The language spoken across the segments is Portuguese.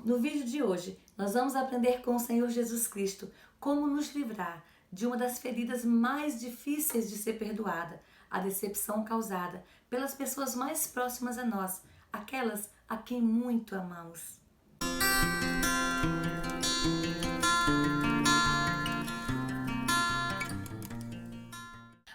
No vídeo de hoje, nós vamos aprender com o Senhor Jesus Cristo como nos livrar de uma das feridas mais difíceis de ser perdoada, a decepção causada pelas pessoas mais próximas a nós, aquelas a quem muito amamos.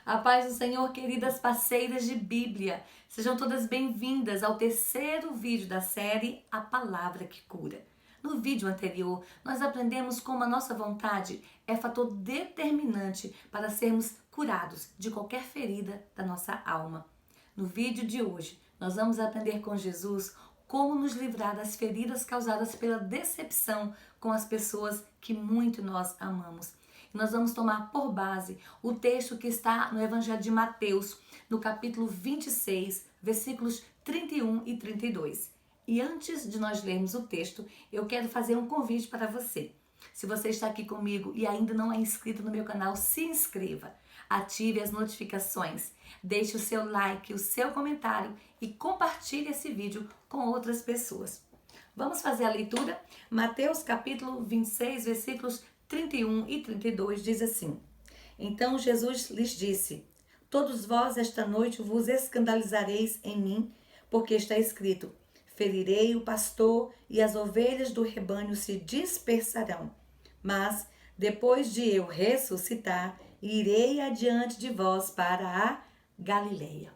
A paz do Senhor, queridas parceiras de Bíblia. Sejam todas bem-vindas ao terceiro vídeo da série A Palavra que Cura. No vídeo anterior, nós aprendemos como a nossa vontade é fator determinante para sermos curados de qualquer ferida da nossa alma. No vídeo de hoje, nós vamos aprender com Jesus como nos livrar das feridas causadas pela decepção com as pessoas que muito nós amamos. Nós vamos tomar por base o texto que está no Evangelho de Mateus, no capítulo 26, versículos 31 e 32. E antes de nós lermos o texto, eu quero fazer um convite para você. Se você está aqui comigo e ainda não é inscrito no meu canal, se inscreva. Ative as notificações, deixe o seu like, o seu comentário e compartilhe esse vídeo com outras pessoas. Vamos fazer a leitura? Mateus capítulo 26, versículos 31 e 32 diz assim: Então Jesus lhes disse: Todos vós esta noite vos escandalizareis em mim, porque está escrito: Ferirei o pastor e as ovelhas do rebanho se dispersarão. Mas, depois de eu ressuscitar, irei adiante de vós para a Galileia.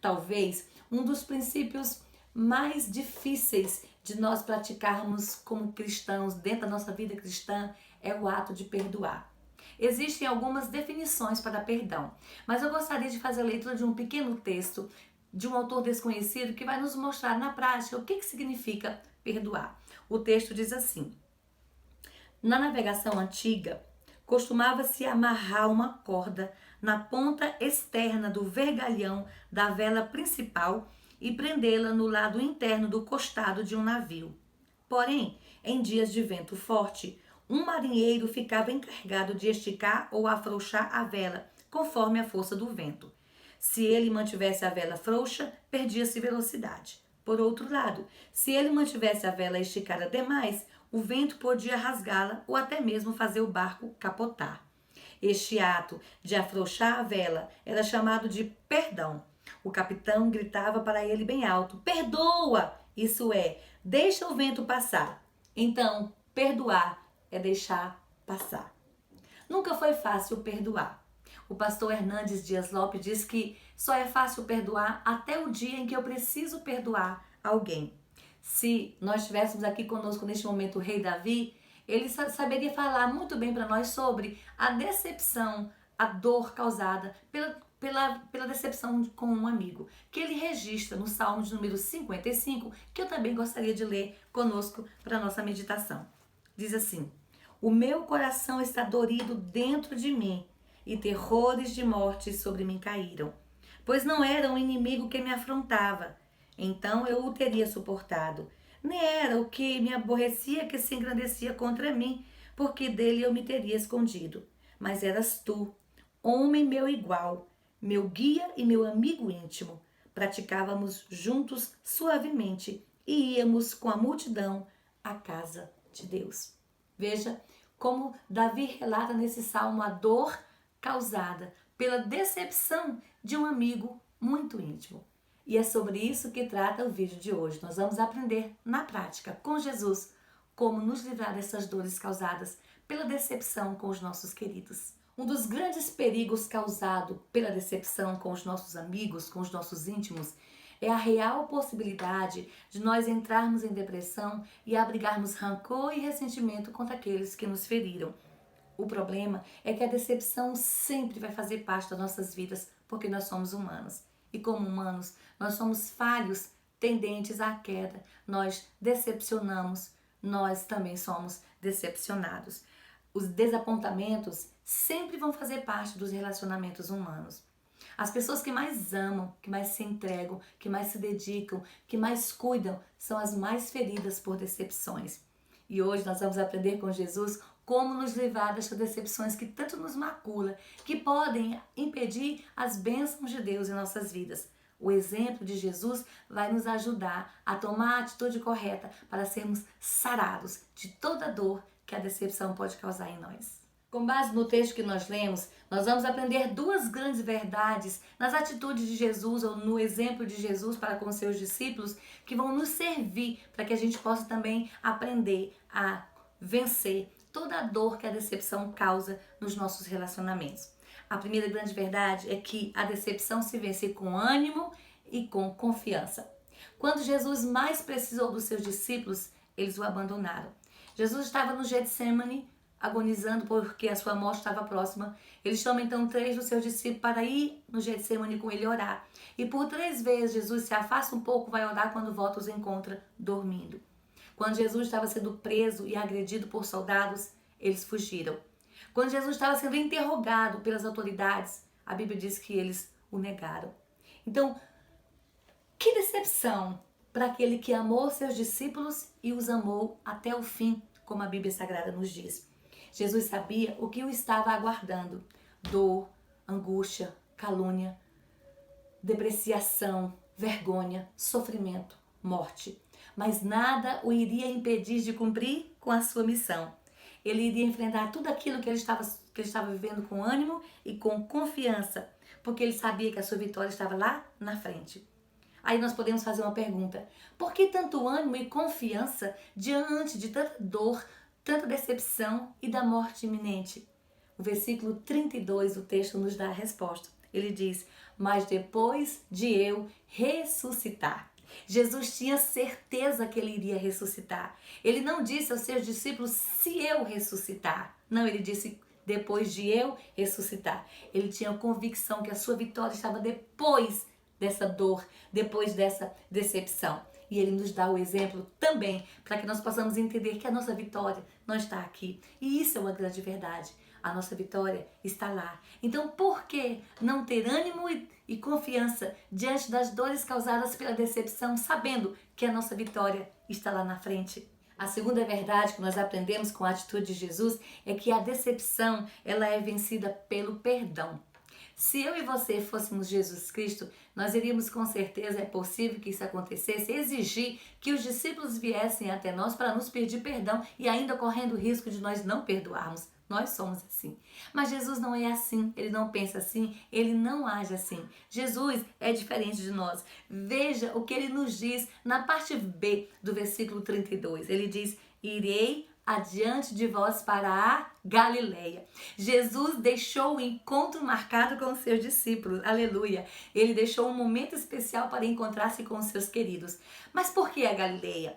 Talvez um dos princípios mais difíceis de nós praticarmos como cristãos dentro da nossa vida cristã é o ato de perdoar. Existem algumas definições para perdão, mas eu gostaria de fazer a leitura de um pequeno texto de um autor desconhecido que vai nos mostrar na prática o que significa perdoar. O texto diz assim: Na navegação antiga, costumava-se amarrar uma corda na ponta externa do vergalhão da vela principal e prendê-la no lado interno do costado de um navio. Porém, em dias de vento forte, um marinheiro ficava encarregado de esticar ou afrouxar a vela, conforme a força do vento. Se ele mantivesse a vela frouxa, perdia-se velocidade. Por outro lado, se ele mantivesse a vela esticada demais, o vento podia rasgá-la ou até mesmo fazer o barco capotar. Este ato de afrouxar a vela era chamado de perdão. O capitão gritava para ele bem alto: Perdoa! Isso é, deixa o vento passar. Então, perdoar é deixar passar. Nunca foi fácil perdoar. O pastor Hernandes Dias Lopes diz que só é fácil perdoar até o dia em que eu preciso perdoar alguém. Se nós tivéssemos aqui conosco neste momento o rei Davi, ele saberia falar muito bem para nós sobre a decepção, a dor causada pela decepção com um amigo, que ele registra no Salmo de número 55, que eu também gostaria de ler conosco para a nossa meditação. Diz assim: O meu coração está dorido dentro de mim, e terrores de morte sobre mim caíram. Pois não era um inimigo que me afrontava, então eu o teria suportado. Nem era o que me aborrecia que se engrandecia contra mim, porque dele eu me teria escondido. Mas eras tu, homem meu igual, meu guia e meu amigo íntimo. Praticávamos juntos suavemente e íamos com a multidão à casa de Deus. Veja como Davi relata nesse salmo a dor causada pela decepção de um amigo muito íntimo. E é sobre isso que trata o vídeo de hoje. Nós vamos aprender na prática com Jesus como nos livrar dessas dores causadas pela decepção com os nossos queridos. Um dos grandes perigos causado pela decepção com os nossos amigos, com os nossos íntimos, é a real possibilidade de nós entrarmos em depressão e abrigarmos rancor e ressentimento contra aqueles que nos feriram. O problema é que a decepção sempre vai fazer parte das nossas vidas, porque nós somos humanos. E como humanos, nós somos falhos, tendentes à queda. Nós decepcionamos, nós também somos decepcionados. Os desapontamentos sempre vão fazer parte dos relacionamentos humanos. As pessoas que mais amam, que mais se entregam, que mais se dedicam, que mais cuidam, são as mais feridas por decepções. E hoje nós vamos aprender com Jesus como nos livrar dessas decepções que tanto nos macula, que podem impedir as bênçãos de Deus em nossas vidas. O exemplo de Jesus vai nos ajudar a tomar a atitude correta para sermos sarados de toda dor que a decepção pode causar em nós. Com base no texto que nós lemos, nós vamos aprender duas grandes verdades nas atitudes de Jesus ou no exemplo de Jesus para com seus discípulos que vão nos servir para que a gente possa também aprender a vencer toda a dor que a decepção causa nos nossos relacionamentos. A primeira grande verdade é que a decepção se vence com ânimo e com confiança. Quando Jesus mais precisou dos seus discípulos, eles o abandonaram. Jesus estava no Getsemane, agonizando porque a sua morte estava próxima. Ele chama então 3 dos seus discípulos para ir no Getsemane com ele orar. E por 3 vezes Jesus se afasta um pouco, vai orar, quando volta os encontra dormindo. Quando Jesus estava sendo preso e agredido por soldados, eles fugiram. Quando Jesus estava sendo interrogado pelas autoridades, a Bíblia diz que eles o negaram. Então, que decepção para aquele que amou seus discípulos e os amou até o fim, como a Bíblia Sagrada nos diz. Jesus sabia o que o estava aguardando: dor, angústia, calúnia, depreciação, vergonha, sofrimento, morte. Mas nada o iria impedir de cumprir com a sua missão. Ele iria enfrentar tudo aquilo que ele estava vivendo com ânimo e com confiança, porque ele sabia que a sua vitória estava lá na frente. Aí nós podemos fazer uma pergunta: por que tanto ânimo e confiança diante de tanta dor, tanta decepção e da morte iminente? O versículo 32 do texto nos dá a resposta. Ele diz: mas depois de eu ressuscitar. Jesus tinha certeza que ele iria ressuscitar. Ele não disse aos seus discípulos: se eu ressuscitar. Não, ele disse: depois de eu ressuscitar. Ele tinha a convicção que a sua vitória estava depois dessa dor, depois dessa decepção. E ele nos dá o exemplo também para que nós possamos entender que a nossa vitória não está aqui. E isso é uma grande verdade. A nossa vitória está lá. Então, por que não ter ânimo e confiança diante das dores causadas pela decepção, sabendo que a nossa vitória está lá na frente? A segunda verdade que nós aprendemos com a atitude de Jesus é que a decepção, ela é vencida pelo perdão. Se eu e você fôssemos Jesus Cristo, nós iríamos, com certeza, é possível que isso acontecesse, exigir que os discípulos viessem até nós para nos pedir perdão e ainda correndo o risco de nós não perdoarmos. Nós somos assim. Mas Jesus não é assim, ele não pensa assim, ele não age assim. Jesus é diferente de nós. Veja o que ele nos diz na parte B do versículo 32. Ele diz: irei adiante de vós para a Galileia. Jesus deixou o encontro marcado com os seus discípulos. Aleluia! Ele deixou um momento especial para encontrar-se com os seus queridos. Mas por que a Galileia?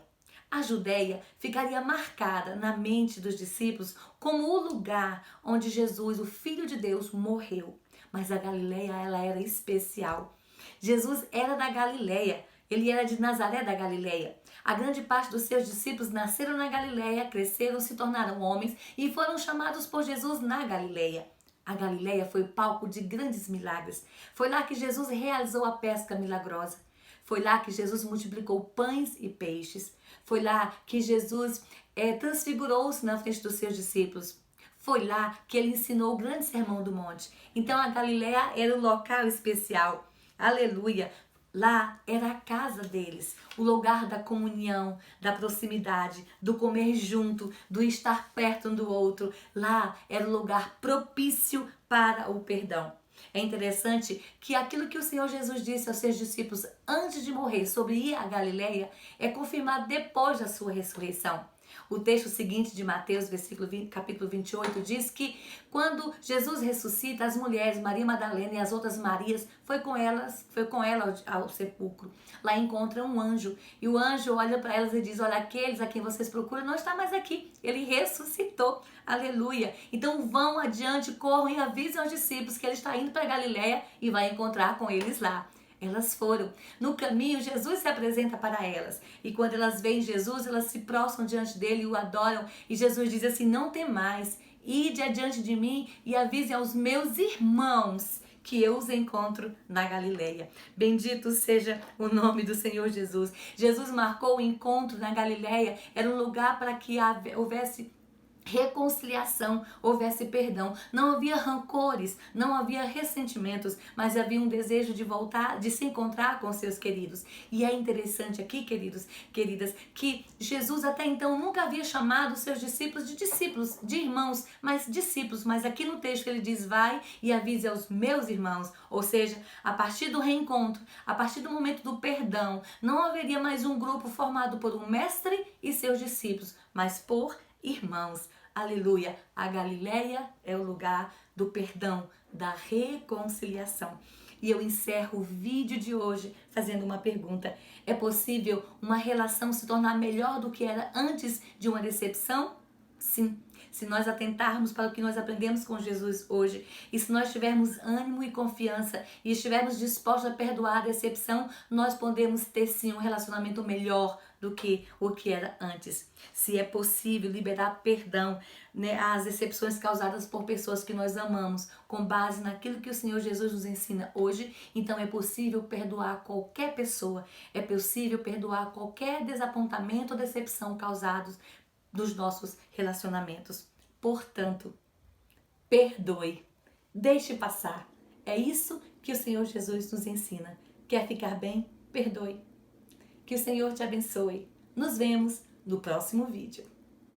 A Judéia ficaria marcada na mente dos discípulos como o lugar onde Jesus, o Filho de Deus, morreu. Mas a Galileia, ela era especial. Jesus era da Galileia, ele era de Nazaré da Galileia. A grande parte dos seus discípulos nasceram na Galileia, cresceram, se tornaram homens e foram chamados por Jesus na Galileia. A Galileia foi palco de grandes milagres. Foi lá que Jesus realizou a pesca milagrosa. Foi lá que Jesus multiplicou pães e peixes. Foi lá que Jesus transfigurou-se na frente dos seus discípulos. Foi lá que ele ensinou o grande sermão do monte. Então a Galileia era um local especial. Aleluia! Lá era a casa deles, o lugar da comunhão, da proximidade, do comer junto, do estar perto um do outro. Lá era o lugar propício para o perdão. É interessante que aquilo que o Senhor Jesus disse aos seus discípulos antes de morrer sobre ir à Galileia é confirmado depois da sua ressurreição. O texto seguinte de Mateus, capítulo 28, diz que quando Jesus ressuscita, as mulheres, Maria Madalena e as outras Marias, foi com ela ao sepulcro. Lá encontra um anjo e o anjo olha para elas e diz: olha, aqueles a quem vocês procuram não está mais aqui, ele ressuscitou. Aleluia! Então vão adiante, corram e avisem aos discípulos que ele está indo para Galileia e vai encontrar com eles lá. Elas foram. No caminho, Jesus se apresenta para elas. E quando elas veem Jesus, elas se prostram diante dele e o adoram. E Jesus diz assim: não temais, ide adiante de mim e avisem aos meus irmãos que eu os encontro na Galileia. Bendito seja o nome do Senhor Jesus. Jesus marcou o encontro na Galileia. Era um lugar para que houvesse reconciliação, houvesse perdão. Não havia rancores, não havia ressentimentos, mas havia um desejo de voltar, de se encontrar com seus queridos. E é interessante aqui, queridas, que Jesus até então nunca havia chamado seus discípulos, de irmãos, mas discípulos. Mas aqui no texto ele diz: vai e avise aos meus irmãos. Ou seja, a partir do reencontro, a partir do momento do perdão, não haveria mais um grupo formado por um mestre e seus discípulos, mas por irmãos. Aleluia! A Galileia é o lugar do perdão, da reconciliação. E eu encerro o vídeo de hoje fazendo uma pergunta: é possível uma relação se tornar melhor do que era antes de uma decepção? Sim. Se nós atentarmos para o que nós aprendemos com Jesus hoje, e se nós tivermos ânimo e confiança e estivermos dispostos a perdoar a decepção, nós podemos ter sim um relacionamento melhor do que o que era antes. Se é possível liberar perdão, né, às decepções causadas por pessoas que nós amamos, com base naquilo que o Senhor Jesus nos ensina hoje, então é possível perdoar qualquer pessoa, é possível perdoar qualquer desapontamento ou decepção causados dos nossos relacionamentos. Portanto, perdoe, deixe passar. É isso que o Senhor Jesus nos ensina. Quer ficar bem? Perdoe. Que o Senhor te abençoe. Nos vemos no próximo vídeo.